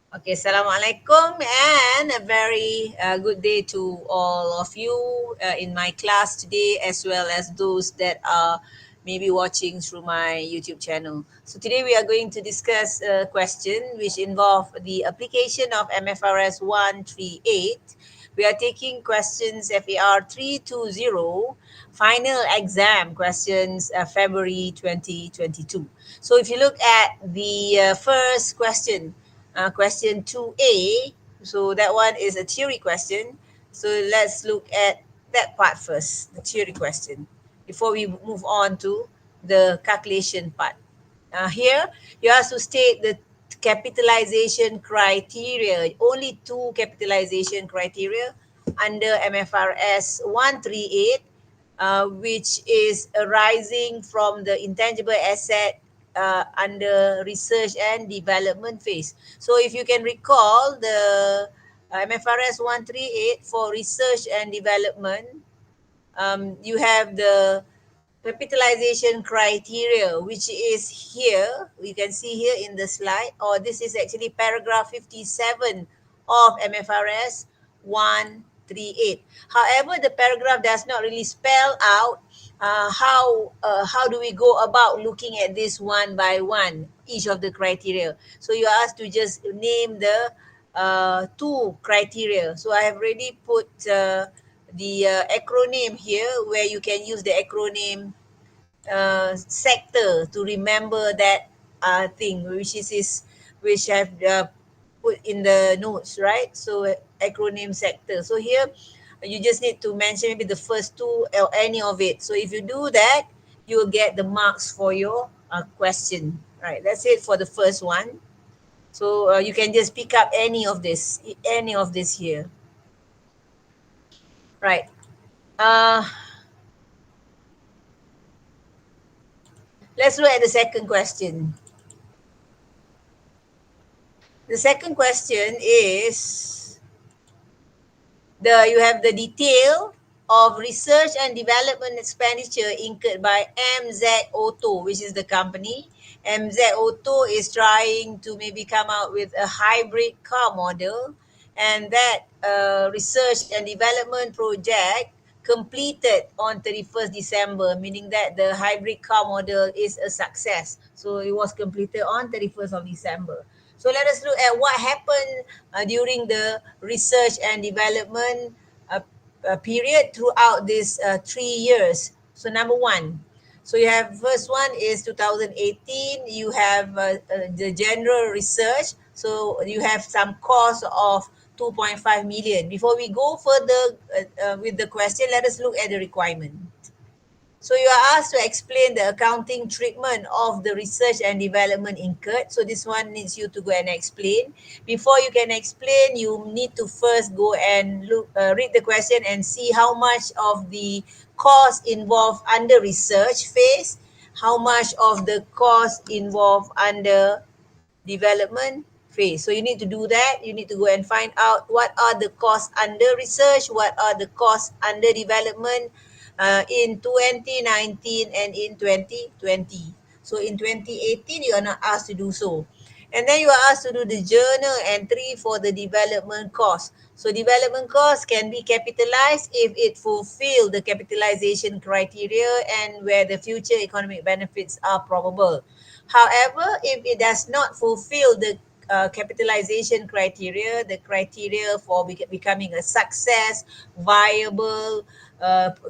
Okay, Assalamualaikum and a very good day to all of you in my class today, as well as those that are maybe watching through my YouTube channel. So today we are going to discuss a question which involve the application of MFRS 138. We are taking questions FAR 320 final exam questions February 2022. So if you look at the first question, question 2A. So that one is a theory question. So let's look at that part first, the theory question, before we move on to the calculation part. Here, you have to state the capitalization criteria, only two capitalization criteria under MFRS 138, which is arising from the intangible asset under research and development phase. So if you can recall the MFRS 138 for research and development, you have the capitalization criteria, which is here. We can see here in the slide, or this is actually paragraph 57 of MFRS 138. However, the paragraph does not really spell out how do we go about looking at this one by one, each of the criteria. So you are asked to just name the two criteria. So I have already put the acronym here, where you can use the acronym sector to remember that thing, which I've put in the notes, right? So acronym sector. So here you just need to mention maybe the first two or any of it. So if you do that, you will get the marks for your question. Right. That's it for the first one. So you can just pick up any of this here. Right. Uh, let's look at the second question. The second question is you have the detail of research and development expenditure incurred by MZ Auto, which is the company. MZ Auto is trying to maybe come out with a hybrid car model, and that research and development project completed on 31st December, meaning that the hybrid car model is a success. So it was completed on 31st of December. So let us look at what happened during the research and development period throughout these 3 years. So number one, so you have first one is 2018. You have the general research. So you have some cost of 2.5 million. Before we go further with the question, let us look at the requirement. So you are asked to explain the accounting treatment of the research and development incurred. So this one needs you to go and explain. Before you can explain, you need to first go and read the question and see how much of the cost involved under research phase, how much of the cost involved under development phase. So you need to do that. You need to go and find out what are the costs under research, what are the costs under development in 2019 and in 2020. So in 2018, you are not asked to do so. And then you are asked to do the journal entry for the development cost. So development cost can be capitalized if it fulfill the capitalization criteria and where the future economic benefits are probable. However, if it does not fulfill the capitalization criteria, the criteria for becoming a success, viable,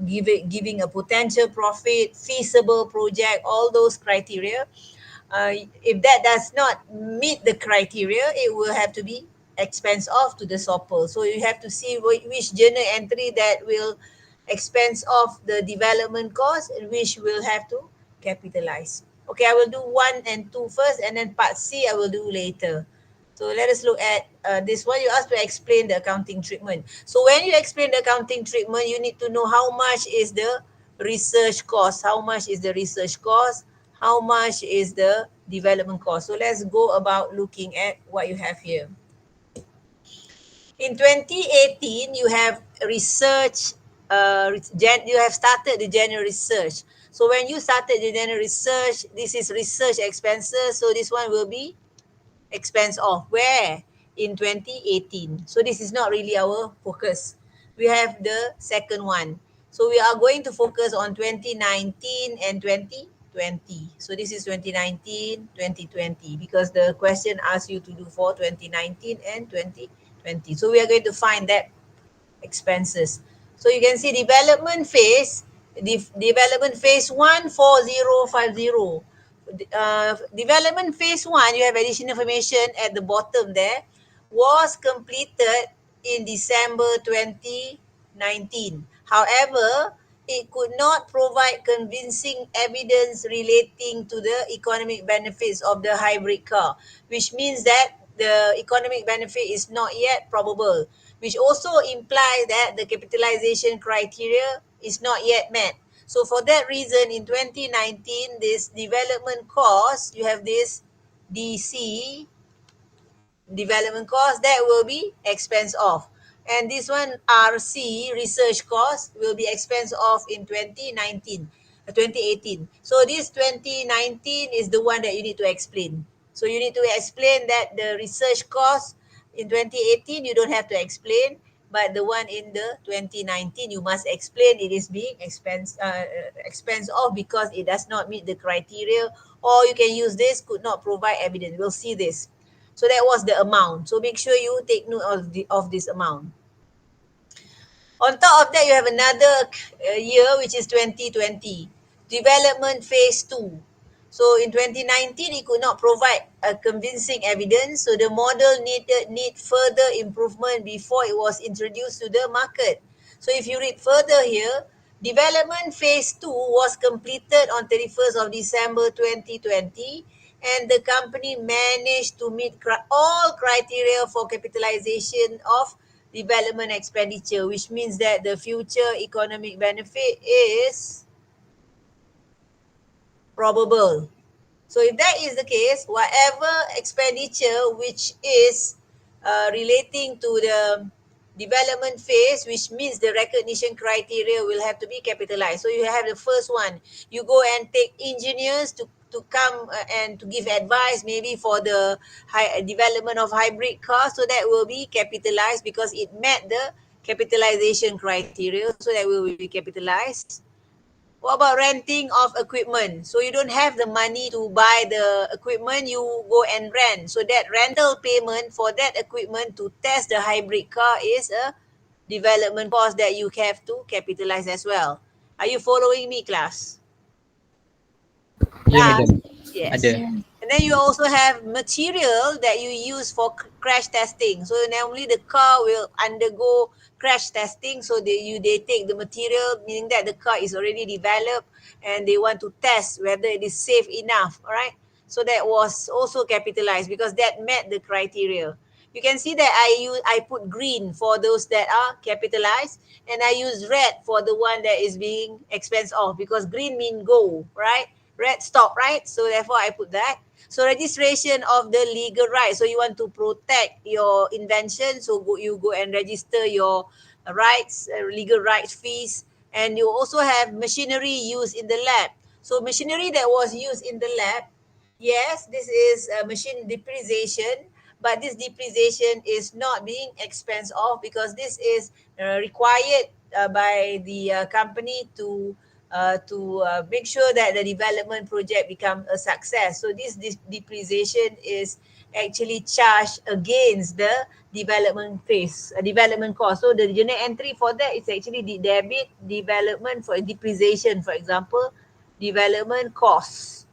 giving a potential profit, feasible project, all those criteria, if that does not meet the criteria, it will have to be expense off to the SOPL. So you have to see which journal entry that will expense off the development cost and which will have to capitalize. Okay, I will do 1 and 2 first, and then part C I will do later. So let us look at this one. You asked to explain the accounting treatment. So when you explain the accounting treatment, you need to know how much is the research cost, how much is the research cost, how much is the development cost. So let's go about looking at what you have here. In 2018, you have research, you have started the general research. So when you started the general research, this is research expenses. So this one will be expense off. Where? in 2018. So this is not really our focus. We have the second one. So we are going to focus on 2019 and 2020. So this is 2019, 2020 because the question asks you to do for 2019 and 2020. So we are going to find that expenses. So you can see development phase, development phase 14050. Development phase 1, you have additional information at the bottom there, was completed in December 2019. However, it could not provide convincing evidence relating to the economic benefits of the hybrid car, which means that the economic benefit is not yet probable, which also implies that the capitalization criteria is not yet met. So for that reason, in 2019, this development cost, you have this DC, development cost, that will be expense off. And this one, RC, research cost, will be expense off in 2019, 2018. So this 2019 is the one that you need to explain. So you need to explain that the research cost in 2018, you don't have to explain, but the one in the 2019, you must explain it is being expense off because it does not meet the criteria, or you can use this could not provide evidence. We'll see this. So that was the amount. So make sure you take note of this amount. On top of that, you have another year, which is 2020, development phase 2. So in 2019, it could not provide a convincing evidence. So the model need further improvement before it was introduced to the market. So if you read further here, development phase 2 was completed on 31st of December 2020, and the company managed to meet all criteria for capitalization of development expenditure, which means that the future economic benefit is probable. So if that is the case, whatever expenditure which is relating to the development phase, which means the recognition criteria will have to be capitalized. So you have the first one. You go and take engineers to come and to give advice maybe for the development of hybrid cars. So that will be capitalized because it met the capitalization criteria. So that will be capitalized. What about renting of equipment? So you don't have the money to buy the equipment, you go and rent. So that rental payment for that equipment to test the hybrid car is a development cost that you have to capitalize as well. Are you following me, class? Ya, madam. Last, Ada. yes. And then you also have material that you use for crash testing. So normally the car will undergo crash testing. So they take the material, meaning that the car is already developed and they want to test whether it is safe enough. All right. So that was also capitalized because that met the criteria. You can see that I put green for those that are capitalized, and I use red for the one that is being expense off because green mean go, right? Red stop, right? So therefore I put that. So registration of the legal right. So you want to protect your invention. So you go and register your rights, legal rights fees. And you also have machinery used in the lab. So machinery that was used in the lab, yes, this is machine depreciation, but this depreciation is not being expense off because this is required by the company to make sure that the development project become a success. So this depreciation is actually charged against the development phase, development cost. So the journal entry for that is actually the debit development for depreciation, for example, development costs,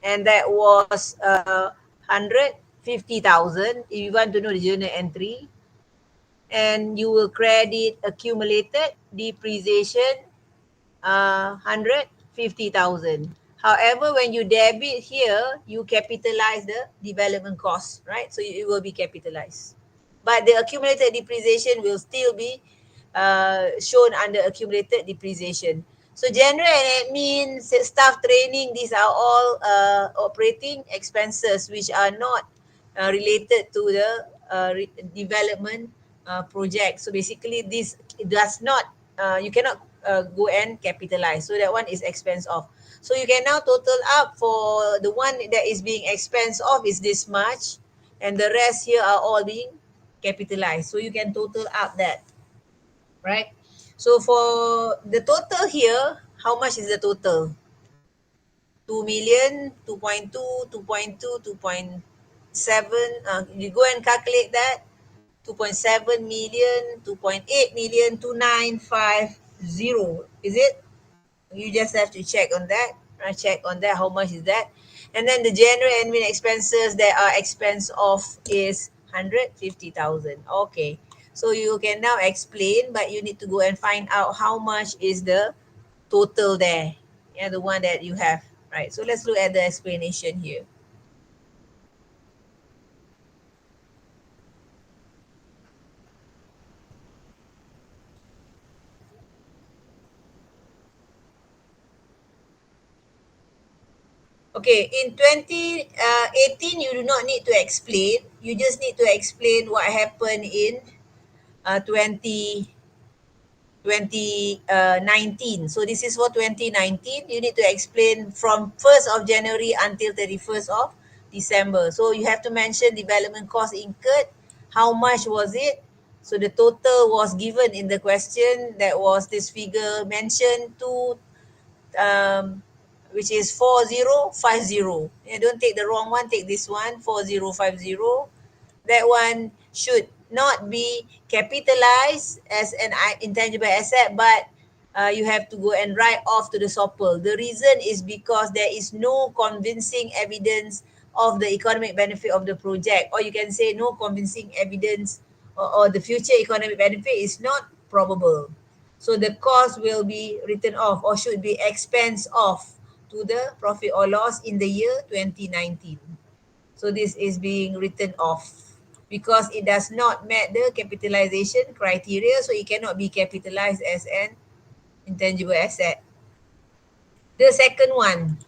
and that was 150,000 if you want to know the journal entry. And you will credit accumulated depreciation 150,000. However, when you debit here, you capitalize the development cost, right? So it will be capitalized. But the accumulated depreciation will still be shown under accumulated depreciation. So general and admin, staff training, these are all operating expenses which are not related to the development project. So basically, this does not, you cannot go and capitalize. So that one is expense off. So you can now total up for the one that is being expense off is this much, and the rest here are all being capitalized. So you can total up that, right? So for the total here, how much is the total? 2 million, 2.2, 2.2, 2.7. You go and calculate that. 2.7 million, 2.8 million, 2950. Is it? You just have to check on that. Check on that. How much is that? And then the general admin expenses that are expense of is 150,000. Okay. So you can now explain, but you need to go and find out how much is the total there. Yeah, the one that you have. Right. So let's look at the explanation here. Okay, in 2018, you do not need to explain. You just need to explain what happened in 2019. So this is for 2019. You need to explain from 1st of January until 31st of December. So you have to mention development cost incurred. How much was it? So the total was given in the question. That was this figure mentioned to which is 4050. Yeah, don't take the wrong one, take this one, 4050. That one should not be capitalized as an intangible asset, but you have to go and write off to the SOPL. The reason is because there is no convincing evidence of the economic benefit of the project, or you can say no convincing evidence, or the future economic benefit is not probable. So the cost will be written off or should be expense off to the profit or loss in the year 2019. So this is being written off because it does not meet the capitalization criteria, so it cannot be capitalized as an intangible asset. The second one.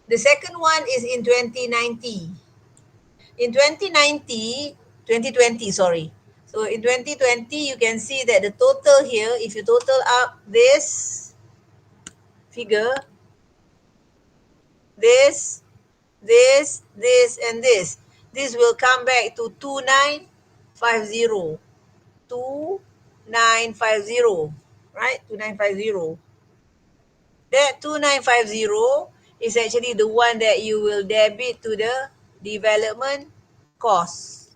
The second one is in 2090. In 2020, sorry. So in 2020, you can see that the total here, if you total up this figure, this, and this will come back to 2950. 2950, right? 2950. That 2950 is actually the one that you will debit to the development cost.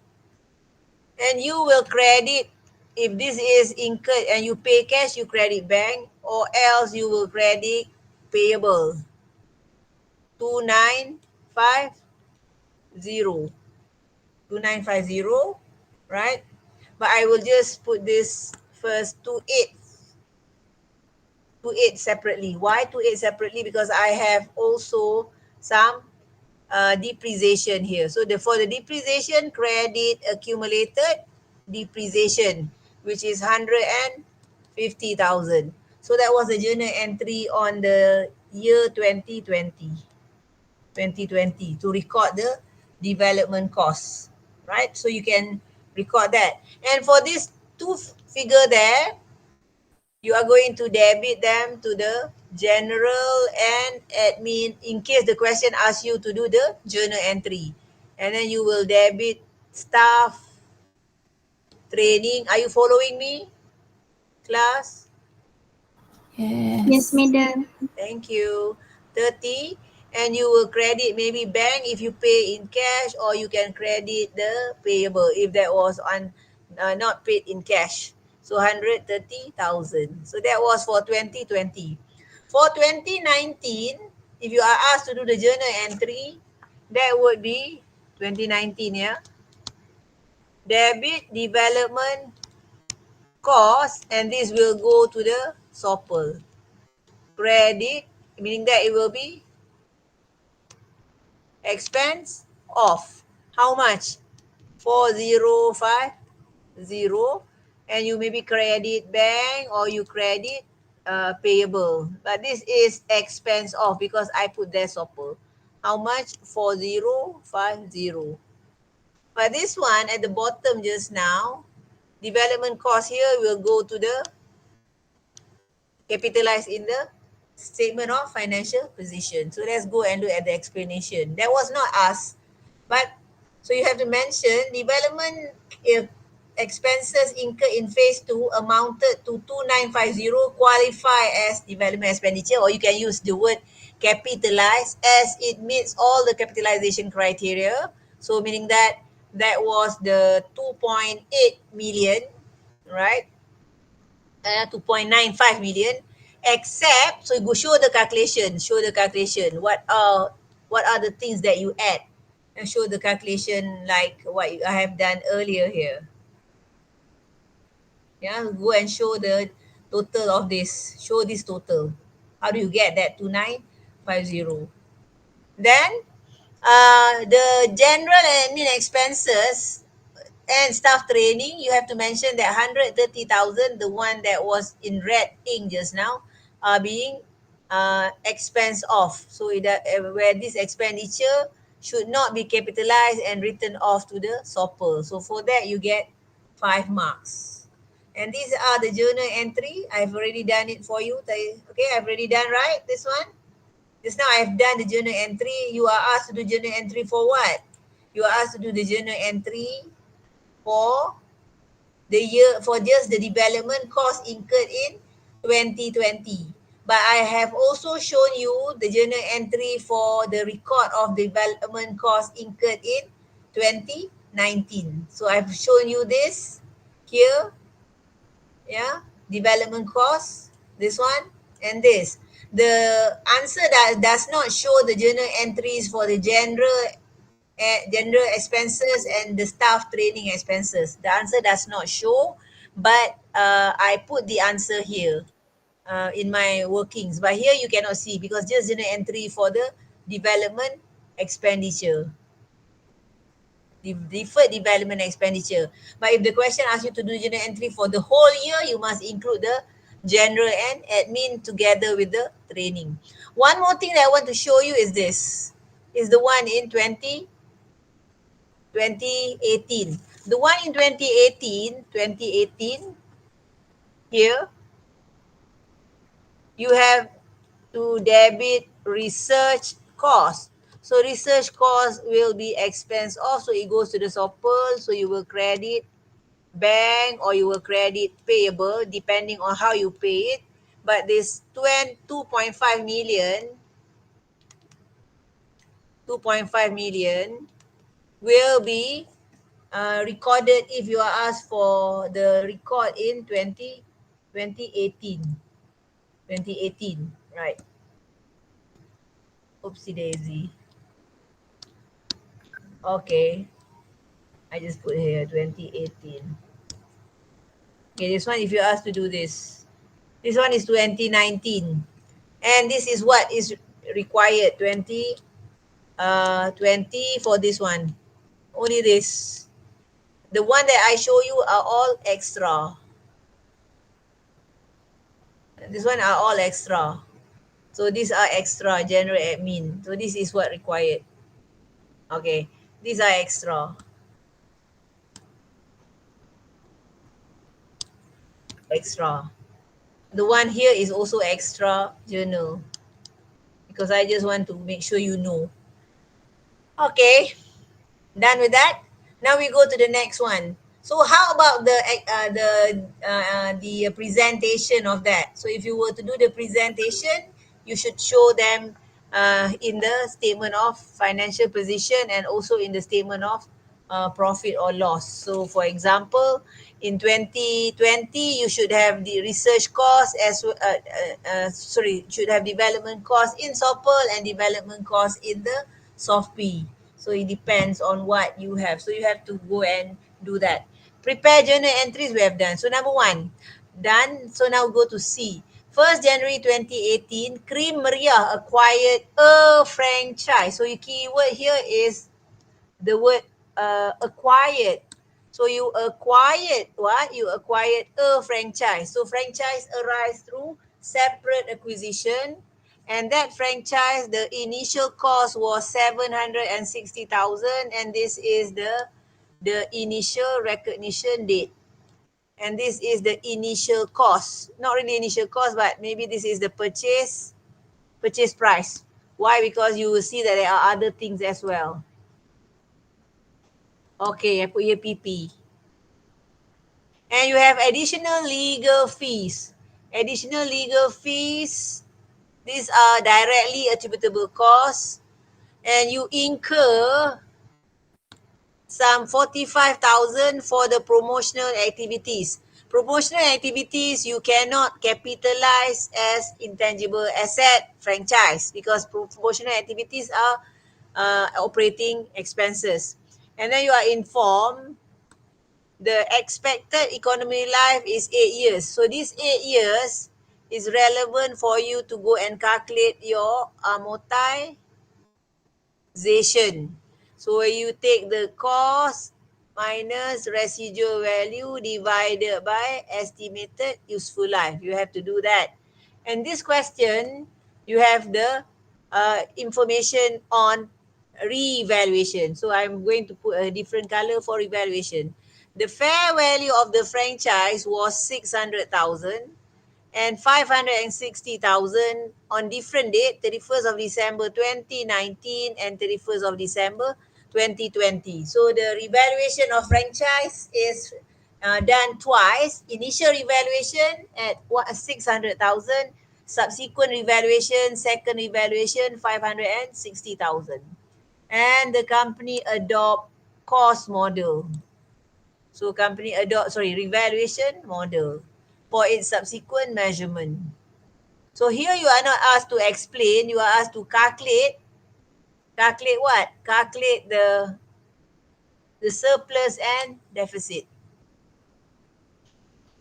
And you will credit, if this is incurred and you pay cash, you credit bank, or else you will credit payable. 2950. 2950, right? But I will just put this first 28 separately. Why 28 separately? Because I have also some depreciation here. So for the depreciation, credit accumulated depreciation, which is 150,000. So that was the journal entry on the year 2020 to record the development costs, right? So you can record that. And for this two figure there, you are going to debit them to the general and admin in case the question asks you to do the journal entry. And then you will debit staff, training. Are you following me, class? Yes, Yes. madam. Thank you. 30. And you will credit maybe bank if you pay in cash, or you can credit the payable if that was not paid in cash. So 130,000. So that was for 2020. For 2019, if you are asked to do the journal entry, that would be 2019, yeah. Debit development cost, and this will go to the SOPL. Credit, meaning that it will be expense off. How much? 4050. And you maybe credit bank or you credit payable. But this is expense off because I put there SOPL. How much? 4050. But this one at the bottom just now, development cost here will go to the capitalized in the statement of financial position. So let's go and look at the explanation. That was not us, but so you have to mention development expenses incurred in phase 2 amounted to 2950 qualify as development expenditure, or you can use the word capitalize as it meets all the capitalization criteria. So meaning that that was the 2.8 million, right? 2.95 million, except, so you go show the calculation. What are the things that you add? And show the calculation like what I have done earlier here. Yeah, go and show the total of this. Show this total. How do you get that 2950? Then the general and admin expenses and staff training, you have to mention that 130,000, the one that was in red ink just now, are being expense off. So where this expenditure should not be capitalized and written off to the SOPL. So for that, you get 5 marks. And these are the journal entry. I've already done it for you. Okay, I've already done, right? This one. Just now I've done the journal entry. You are asked to do journal entry for what? You are asked to do the journal entry for the year, for just the development cost incurred in 2020. But I have also shown you the journal entry for the record of development cost incurred in 2019. So I've shown you this here, yeah, development cost, this one, and this. The answer that does not show the journal entries for the general expenses and the staff training expenses. The answer does not show, but I put the answer here in my workings. But here you cannot see because just journal entry for the development expenditure, deferred development expenditure. But if the question asks you to do journal entry for the whole year, you must include the general and admin together with the training. One more thing that I want to show you is this. Is the one in 2018. The one in 2018, here, you have to debit research cost. So research cost will be expense off, so it goes to the SOPL, so you will credit bank or you will credit payable depending on how you pay it. But this 2.5 million, 2.5 million will be recorded if you are asked for the record in 2018. 2018, right? Oopsie daisy. Okay, I just put here 2018. Okay, this one if you asked to do this. This one is 2019. And this is what is required, 20 for this one. Only this. The one that I show you are all extra. This one are all extra. So these are extra, general admin. So this is what required. Okay, these are extra. Extra. The one here is also extra journal because I just want to make sure you know. Okay, done with that. Now we go to the next one. So how about the presentation of that? So if you were to do the presentation, you should show them in the statement of financial position and also in the statement of profit or loss. So for example, in 2020, you should have the research cost should have development cost in SOPL and development cost in the SOFP. So it depends on what you have. So you have to go and do that. Prepare journal entries we have done. So number one, done. So now go to C. 1st January 2018, Cream Maria acquired a franchise. So your keyword here is the word acquired. So you acquired what? You acquired a franchise. So franchise arise through separate acquisition. And that franchise, the initial cost was 760,000, and this is the initial recognition date. And this is the initial cost. Not really initial cost, but maybe this is the purchase price. Why? Because you will see that there are other things as well. Okay, I put here PP. And you have additional legal fees. Additional legal fees, these are directly attributable costs, and you incur some 45,000 for the promotional activities. Promotional activities you cannot capitalize as intangible asset franchise because promotional activities are operating expenses. And then you are informed the expected economy life is 8 years. So these 8 years is relevant for you to go and calculate your amortization. So where you take the cost minus residual value divided by estimated useful life. You have to do that. And this question, you have the information on revaluation. So I'm going to put a different color for revaluation. The fair value of the franchise was 600,000 and 560,000 on different date, 31st of December 2019 and 31st of December 2020. So the revaluation of franchise is done twice. Initial revaluation at 600,000, subsequent revaluation, second revaluation 560,000. And the company adopt cost model. So company adopt, revaluation model for its subsequent measurement. So here you are not asked to explain, you are asked to calculate. Calculate what? Calculate the surplus and deficit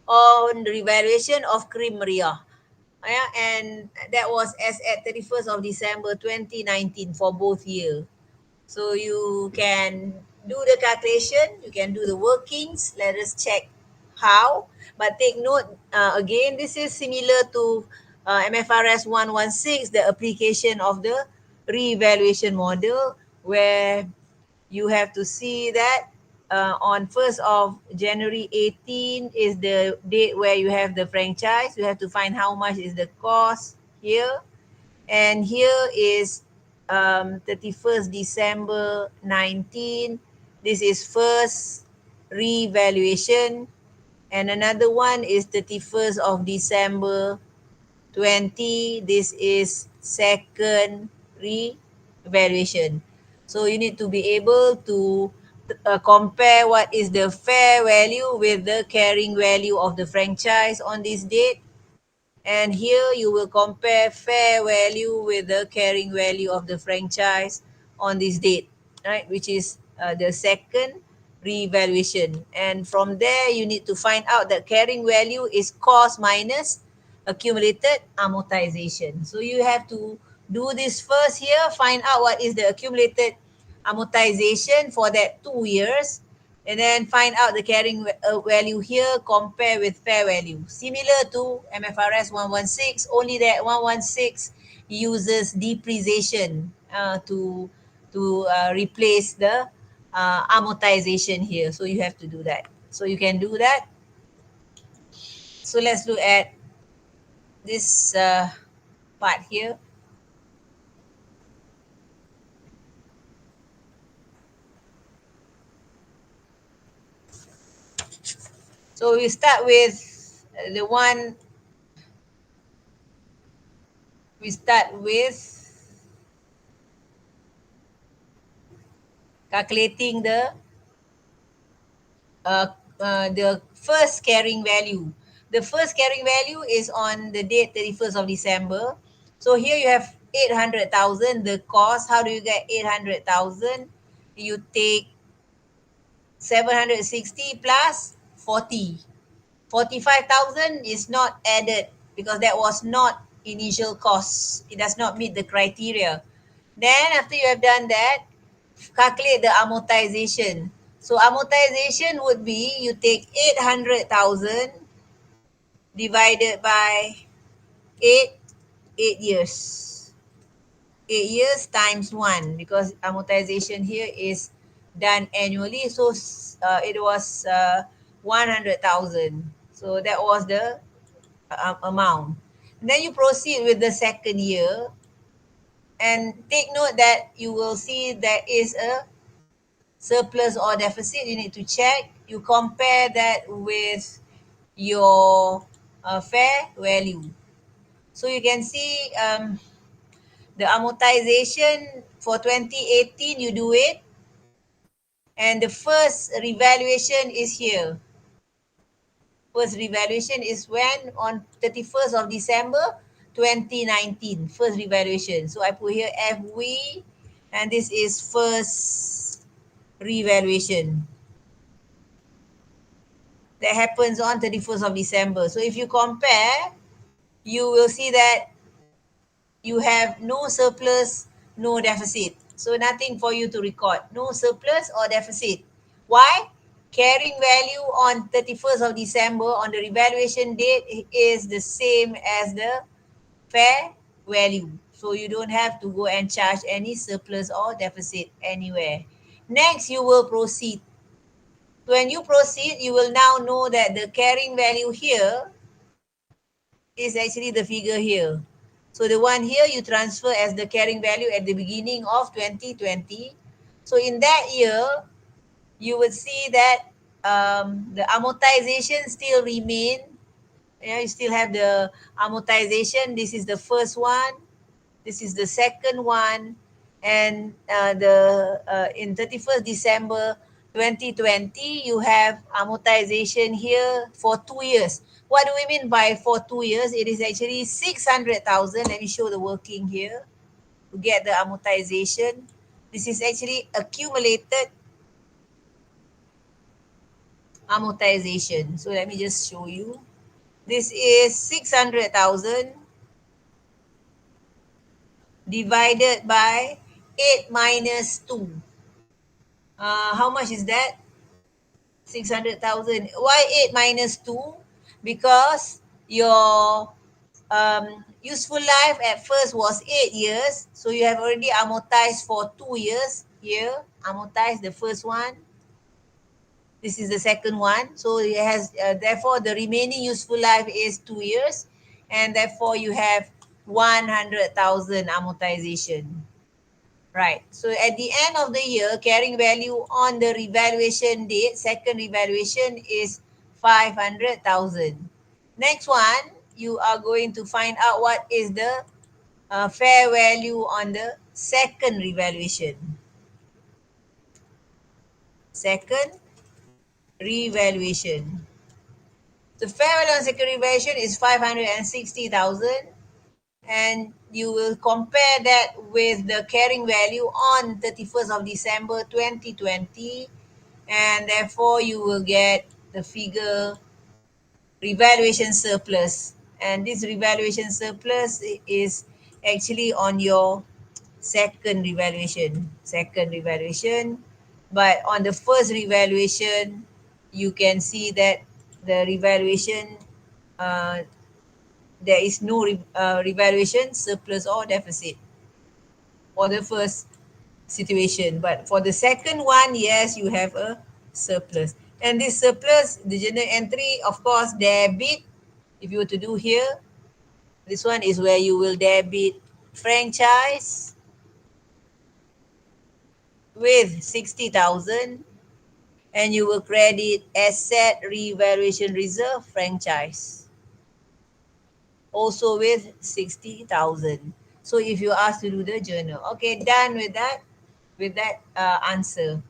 on the revaluation of Creameria. Yeah, and that was as at 31st of December 2019 for both years. So you can do the calculation, you can do the workings. Let us check how. But take note, again, this is similar to MFRS 116, the application of the revaluation model, where you have to see that on 1st of January 18 is the date where you have the franchise. You have to find how much is the cost here, and here is 31st December 19. This is first revaluation. And another one is 31st of December 20. This is second revaluation. So you need to be able to compare what is the fair value with the carrying value of the franchise on this date. And here you will compare fair value with the carrying value of the franchise on this date, right? Which is the second revaluation. And from there, you need to find out that carrying value is cost minus accumulated amortization. So you have to do this first here, find out what is the accumulated amortization for that 2 years, and then find out the carrying value here, compare with fair value. Similar to MFRS 116, only that 116 uses depreciation to replace the amortization here. So you have to do that. So you can do that. So let's look at this part here. So we start with the one, we start with calculating uh, the first carrying value. The first carrying value is on the date 31st of December. So here you have 800,000, the cost. How do you get 800,000? You take 760 plus 40. 45,000 is not added because that was not initial cost. It does not meet the criteria. Then after you have done that, calculate the amortization. So amortization would be you take 800,000 divided by 8, 8 years. 8 years times 1 because amortization here is done annually. So it was 100,000. So that was the amount. And then you proceed with the second year, and take note that you will see there is a surplus or deficit. You need to check. You compare that with your fair value. So you can see the amortization for 2018, you do it. And the first revaluation is here. First revaluation is when? On 31st of December 2019. First revaluation. So I put here FV, and this is first revaluation. That happens on 31st of December. So if you compare, you will see that you have no surplus, no deficit. So nothing for you to record. No surplus or deficit. Why? Carrying value on 31st of December on the revaluation date is the same as the fair value. So you don't have to go and charge any surplus or deficit anywhere. Next, you will proceed. When you proceed, you will now know that the carrying value here is actually the figure here. So the one here you transfer as the carrying value at the beginning of 2020. So in that year, you would see that the amortization still remain. Yeah, you still have the amortization. This is the first one. This is the second one. And in 31st December 2020, you have amortization here for 2 years. What do we mean by for 2 years? It is actually 600,000. Let me show the working here to get the amortization. This is actually accumulated amortization. So let me just show you. This is 600,000 divided by 8 minus 2. How much is that? 600,000. Why 8 minus 2? Because your useful life at first was 8 years. So you have already amortized for 2 years. Here, amortize the first one. This is the second one. So it has, therefore, the remaining useful life is 2 years. And therefore, you have 100,000 amortization. Right. So at the end of the year, carrying value on the revaluation date, second revaluation is 500,000. Next one, you are going to find out what is the fair value on the second revaluation. Second revaluation. The fair value on second revaluation is 560,000. And you will compare that with the carrying value on 31st of December 2020, and therefore you will get the figure revaluation surplus, and this revaluation surplus is actually on your second revaluation. But on the first revaluation, you can see that the revaluation, uh, there is no revaluation surplus or deficit for the first situation. But for the second one, yes, you have a surplus. And this surplus, the journal entry, of course, debit. If you were to do here, this one is where you will debit franchise with 60,000, and you will credit asset revaluation reserve franchise also with 60,000. So if you ask to do the journal, okay, done with that answer.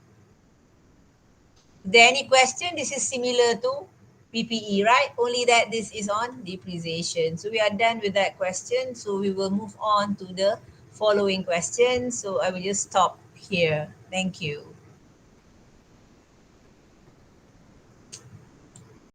Is there any question? This is similar to PPE, right? Only that this is on depreciation. So we are done with that question. So we will move on to the following question. So I will just stop here. Thank you.